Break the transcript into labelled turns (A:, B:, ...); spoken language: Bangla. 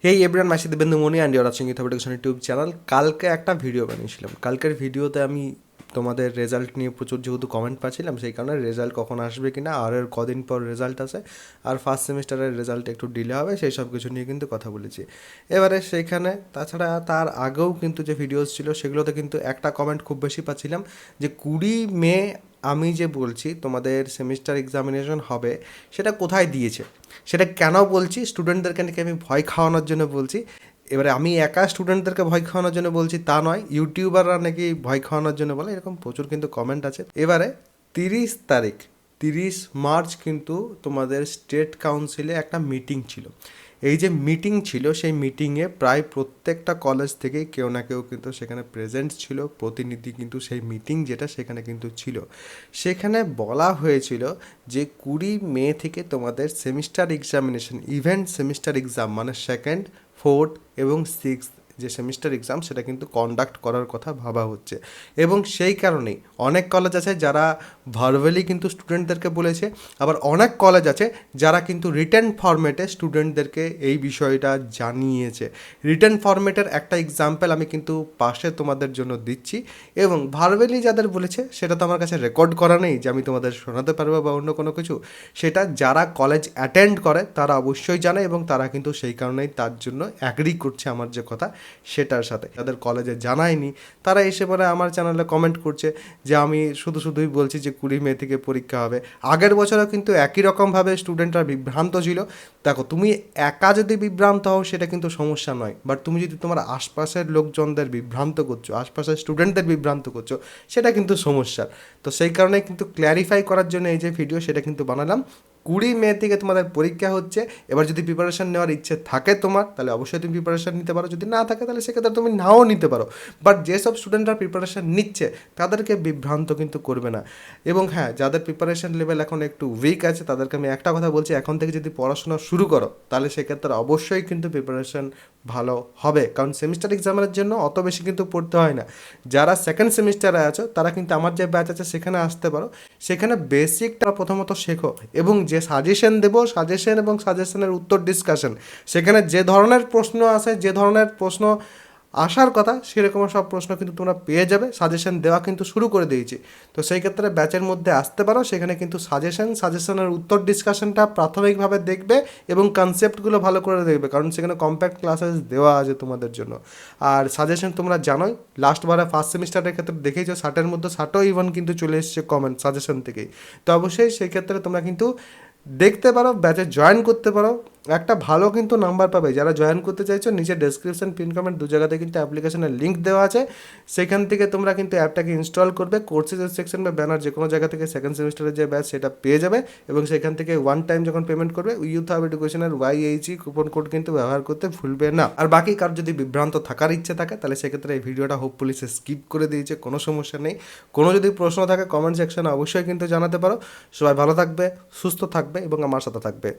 A: এই everyone, my Debendu Moni and you're watching youth education YouTube channel. কালকে একটা ভিডিও বানিয়েছিলাম। কালকের ভিডিওতে আমি তোমাদের রেজাল্ট নিয়ে প্রচুর যেহেতু কমেন্ট পাচ্ছিলাম, সেই কারণে রেজাল্ট কখন আসবে কিনা, আর এর কদিন পর রেজাল্ট আসে, আর ফার্স্ট সেমিস্টারের রেজাল্ট একটু ডিলে হবে, সেই সব কিছু নিয়ে কিন্তু কথা বলেছি। এবারে সেইখানে তাছাড়া তার আগেও কিন্তু যে ভিডিওস ছিল সেগুলোতে কিন্তু একটা কমেন্ট খুব বেশি পাচ্ছিলাম যে 20 মে আমি যে বলছি তোমাদের সেমিস্টার এক্সামিনেশন হবে, সেটা কোথায় দিয়েছে, সেটা কেন বলছি, স্টুডেন্টদেরকে নাকি আমি ভয় খাওয়ানোর জন্য বলছি। এবারে আমি একা স্টুডেন্টদেরকে ভয় খাওয়ানোর জন্য বলছি তা নয়, ইউটিউবাররা নাকি ভয় খাওয়ানোর জন্য বলে, এরকম প্রচুর কিন্তু কমেন্ট আছে। এবারে 30 তারিখ, 30 মার্চ কিন্তু তোমাদের স্টেট কাউন্সিলে একটা মিটিং ছিল। এই যে মিটিং ছিল, সেই মিটিংয়ে প্রায় প্রত্যেকটা কলেজ থেকেই কেউ না কেউ কিন্তু সেখানে প্রেজেন্ট ছিল, প্রতিনিধি কিন্তু সেই মিটিং যেটা সেখানে কিন্তু ছিল। সেখানে বলা হয়েছিল যে 20 মে থেকে তোমাদের semester examination, event semester exam মানে সেকেন্ড, ফোর্থ এবং সিক্সথ যে সেমিস্টার এক্সাম, সেটা কিন্তু কন্ডাক্ট করার কথা ভাবা হচ্ছে। এবং সেই কারণেই অনেক কলেজ আছে যারা ভার্বালি কিন্তু স্টুডেন্টদেরকে বলেছে, আবার অনেক কলেজ আছে যারা কিন্তু রিটেন ফরম্যাটে স্টুডেন্টদেরকে এই বিষয়টা জানিয়েছে। রিটেন ফরম্যাটের একটা এক্সাম্পল আমি কিন্তু পাশে তোমাদের জন্য দিচ্ছি। এবং ভার্বালি যাদের বলেছে সেটা তো আমার কাছে রেকর্ড করা নেই যে আমি তোমাদের শোনাতে পারবো বা অন্য কোনো কিছু, সেটা যারা কলেজ অ্যাটেন্ড করে তারা অবশ্যই জানে, এবং তারা কিন্তু সেই কারণেই তার জন্য অ্যাগ্রি করছে আমার যে কথা সেটার সাথে। যাদের কলেজে জানায়নি তারা এসে পরে আমার চ্যানেলে কমেন্ট করছে যে আমি শুধুই বলছি যে 20 মে থেকে পরীক্ষা হবে। আগের বছরও কিন্তু একই রকমভাবে স্টুডেন্টরা বিভ্রান্ত ছিল। দেখো, তুমি একা যদি বিভ্রান্ত হও সেটা কিন্তু সমস্যা নয়, বাট তুমি যদি তোমার আশপাশের লোকজনদের বিভ্রান্ত করছো, আশপাশের স্টুডেন্টদের বিভ্রান্ত করছো, সেটা কিন্তু সমস্যার। তো সেই কারণে কিন্তু ক্ল্যারিফাই করার জন্য এই যে ভিডিও, সেটা কিন্তু বানালাম। 20 মে থেকে তোমাদের পরীক্ষা হচ্ছে। এবার যদি প্রিপারেশান নেওয়ার ইচ্ছে থাকে তোমার, তাহলে অবশ্যই তুমি প্রিপারেশান নিতে পারো, যদি না থাকে তাহলে সেক্ষেত্রে তুমি নাও নিতে পারো। বাট যেসব স্টুডেন্টরা প্রিপারেশান নিচ্ছে তাদেরকে বিভ্রান্ত কিন্তু করবে না। এবং হ্যাঁ, যাদের প্রিপারেশান লেভেল এখন একটু উইক আছে তাদেরকে আমি একটা কথা বলছি, এখন থেকে যদি পড়াশোনা শুরু করো তাহলে সেক্ষেত্রে অবশ্যই কিন্তু প্রিপারেশান ভালো হবে, কারণ সেমিস্টার এক্সামের জন্য অত বেশি কিন্তু পড়তে হয় না। যারা সেকেন্ড সেমিস্টারে আছো তারা কিন্তু আমার যে ব্যাচ আছে সেখানে আসতে পারো। সেখানে বেসিকটা প্রথমত শেখো, এবং যে সাজেশন দেবো, সাজেশন এবং সাজেশনের উত্তর ডিসকাশন, সেখানে যে ধরনের প্রশ্ন আসে, যে ধরনের প্রশ্ন আসার কথা সেরকম সব প্রশ্ন কিন্তু তোমরা পেয়ে যাবে। সাজেশন দেওয়া কিন্তু শুরু করে দিয়েছি। তো সেই ক্ষেত্রে ব্যাচের মধ্যে আসতে পারো, সেখানে কিন্তু সাজেশনের উত্তর ডিসকাশনটা প্রাথমিকভাবে দেখবে এবং কনসেপ্টগুলো ভালো করে দেখবে, কারণ সেখানে কম্প্যাক্ট ক্লাসেস দেওয়া আছে তোমাদের জন্য। আর সাজেশন তোমরা জানোই, লাস্টবারে ফার্স্ট সেমিস্টারের ক্ষেত্রে দেখেছো 60-এর মধ্যে 60ও ইভেন কিন্তু চলে এসেছে কমেন্ট সাজেশন থেকেই। তো অবশ্যই সেই ক্ষেত্রে তোমরা কিন্তু দেখতে পারো, ব্যাচে জয়েন করতে পারো, একটা ভালো কিন্তু নাম্বার পাবে। যারা জয়েন করতে চাইছো, নিচে ডেসক্রিপশন, পিন কমেন্ট দু জায়গাতে কিন্তু অ্যাপ্লিকেশনের লিঙ্ক দেওয়া আছে। সেখান থেকে তোমরা কিন্তু অ্যাপটাকে ইনস্টল করবে, কোর্সেসের সেকশন বা ব্যানার যে কোনো জায়গা থেকে সেকেন্ড সেমিস্টারের যে ব্যাচ সেটা পেয়ে যাবে। এবং সেখান থেকে ওয়ান টাইম যখন পেমেন্ট করবে, ইউথ হাব এডুকেশনের YHE কুপন কোড কিন্তু ব্যবহার করতে ভুলবে না। আর বাকি কার যদি বিভ্রান্ত থাকার ইচ্ছে থাকে তাহলে সেক্ষেত্রে এই ভিডিওটা হোপফুলি সে স্কিপ করে দিয়েছে, কোনো সমস্যা নেই। কোনো যদি প্রশ্ন থাকে কমেন্ট সেকশনে অবশ্যই কিন্তু জানাতে পারো। সবাই ভালো থাকবে, সুস্থ থাকবে এবং আমার সাথে থাকবে।